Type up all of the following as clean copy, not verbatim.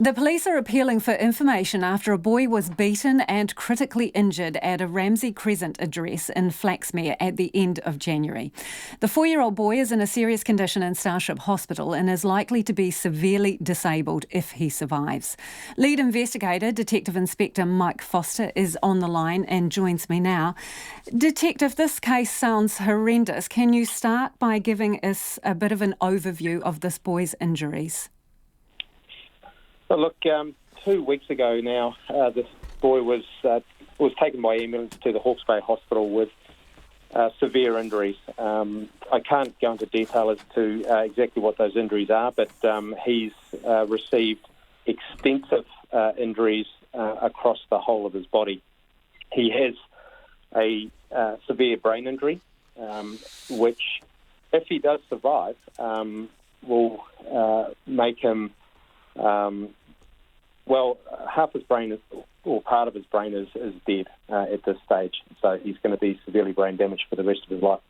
The police are appealing for information after a boy was beaten and critically injured at a Ramsey Crescent address in Flaxmere at the end of January. The 4-year-old boy is in a serious condition in Starship Hospital and is likely to be severely disabled if he survives. Lead investigator, Detective Inspector Mike Foster, is on the line and joins me now. Detective, this case sounds horrendous. Can you start by giving us a bit of an overview of this boy's injuries? Well, look, 2 weeks ago now, this boy was taken by ambulance to the Hawke's Bay Hospital with severe injuries. I can't go into detail as to exactly what those injuries are, but he's received extensive injuries across the whole of his body. He has a severe brain injury, which, if he does survive, will make him... half his brain or part of his brain is dead at this stage. So he's going to be severely brain damaged for the rest of his life.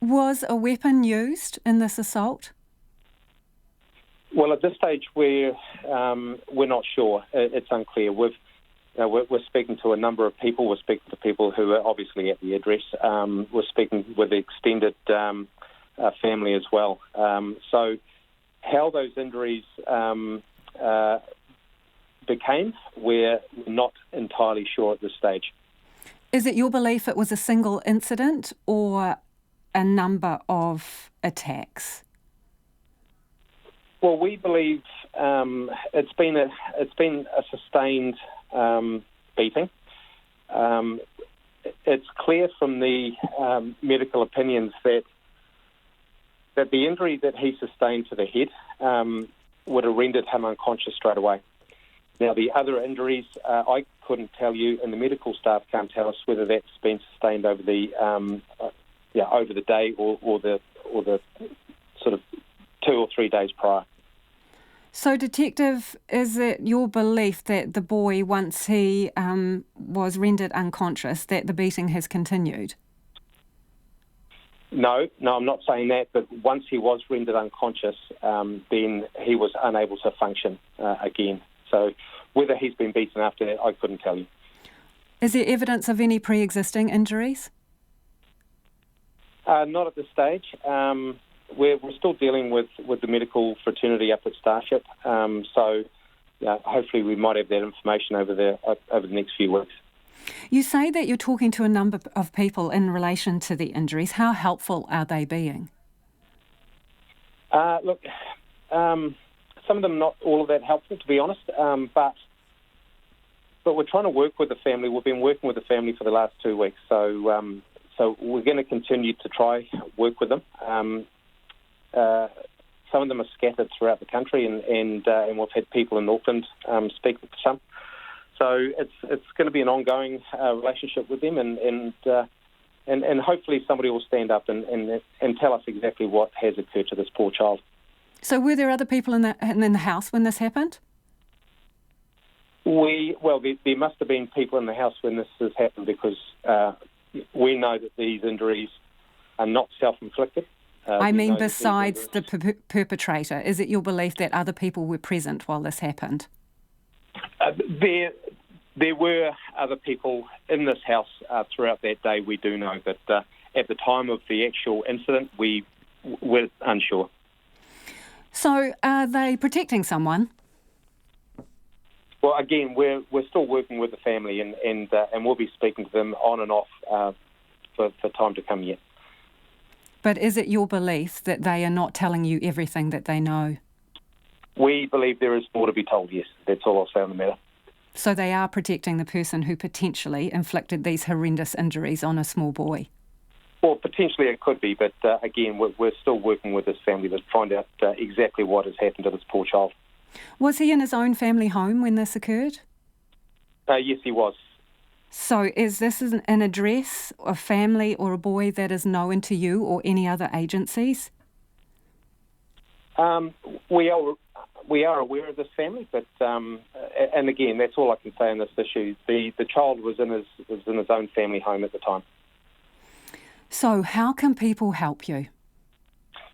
Was a weapon used in this assault? Well, at this stage, we're not sure. It's unclear. We're speaking to a number of people. We're speaking to people who are obviously at the address. We're speaking with the extended family as well. So how those injuries became, we're not entirely sure at this stage. Is it your belief it was a single incident or a number of attacks? Well, we believe it's been a sustained beating. It's clear from the medical opinions that the injury that he sustained to the head would have rendered him unconscious straight away. Now, the other injuries, I couldn't tell you, and the medical staff can't tell us whether that's been sustained over the day or the sort of 2 or 3 days prior. So, Detective, is it your belief that the boy, once he was rendered unconscious, that the beating has continued? No, I'm not saying that, but once he was rendered unconscious, then he was unable to function again. So whether he's been beaten after that, I couldn't tell you. Is there evidence of any pre-existing injuries? Not at this stage. We're still dealing with the medical fraternity up at Starship, so hopefully we might have that information over the next few weeks. You say that you're talking to a number of people in relation to the injuries. How helpful are they being? Look, some of them not all of that helpful, to be honest, but we're trying to work with the family. We've been working with the family for the last 2 weeks, so we're going to continue to try work with them. Some of them are scattered throughout the country, and we've had people in Auckland speak with some. So it's going to be an ongoing relationship with them, and hopefully somebody will stand up and tell us exactly what has occurred to this poor child. So were there other people in the house when this happened? There must have been people in the house when this has happened, because we know that these injuries are not self-inflicted. I mean, besides the perpetrator, is it your belief that other people were present while this happened? There were other people in this house throughout that day, we do know, but at the time of the actual incident, we were unsure. So are they protecting someone? Well, again, we're still working with the family, and we'll be speaking to them on and off for time to come yet. But is it your belief that they are not telling you everything that they know? We believe there is more to be told, yes. That's all I'll say on the matter. So they are protecting the person who potentially inflicted these horrendous injuries on a small boy? Well, potentially it could be, but again, we're still working with this family to find out exactly what has happened to this poor child. Was he in his own family home when this occurred? Yes, he was. So is this an address, a family or a boy that is known to you or any other agencies? We are aware of this family, but and again, that's all I can say on this issue. The child was in his own family home at the time. So how can people help you?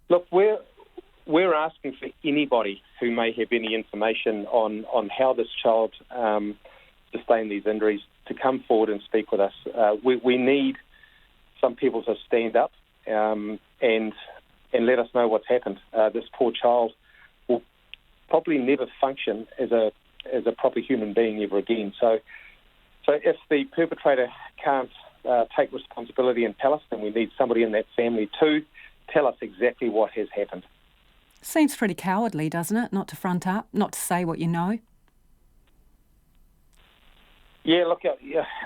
Look, we're we're asking for anybody who may have any information on how this child sustained these injuries to come forward and speak with us. We need some people to stand up and let us know what's happened. This poor child will probably never function as a proper human being ever again. So if the perpetrator can't take responsibility and tell us, then we need somebody in that family to tell us exactly what has happened. Seems pretty cowardly, doesn't it? Not to front up, not to say what you know. Yeah, look,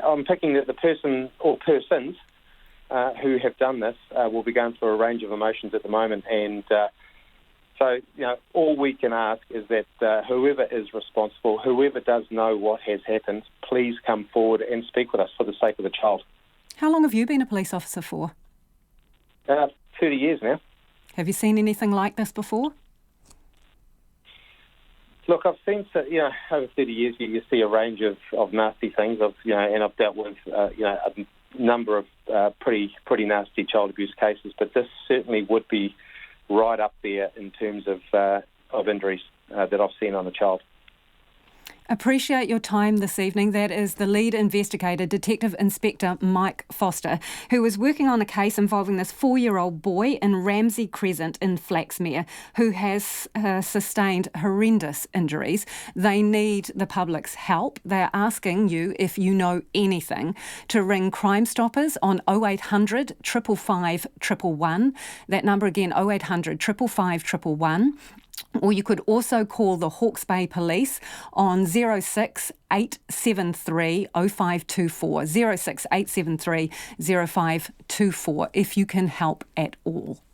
I'm thinking that the person or persons who have done this will be going through a range of emotions at the moment. And so, all we can ask is that whoever is responsible, whoever does know what has happened, please come forward and speak with us for the sake of the child. How long have you been a police officer for? 30 years now. Have you seen anything like this before? Look, I've seen, over 30 years, you see a range of nasty things. And I've dealt with, a number of pretty nasty child abuse cases. But this certainly would be right up there in terms of injuries that I've seen on a child. Appreciate your time this evening. That is the lead investigator, Detective Inspector Mike Foster, who was working on a case involving this 4-year-old boy in Ramsey Crescent in Flaxmere who has sustained horrendous injuries. They need the public's help. They're asking you, if you know anything, to ring Crime Stoppers on 0800 555 111. That number again, 0800 555 111. Or you could also call the Hawke's Bay Police on 06 873 0524, 06 873 0524 if you can help at all.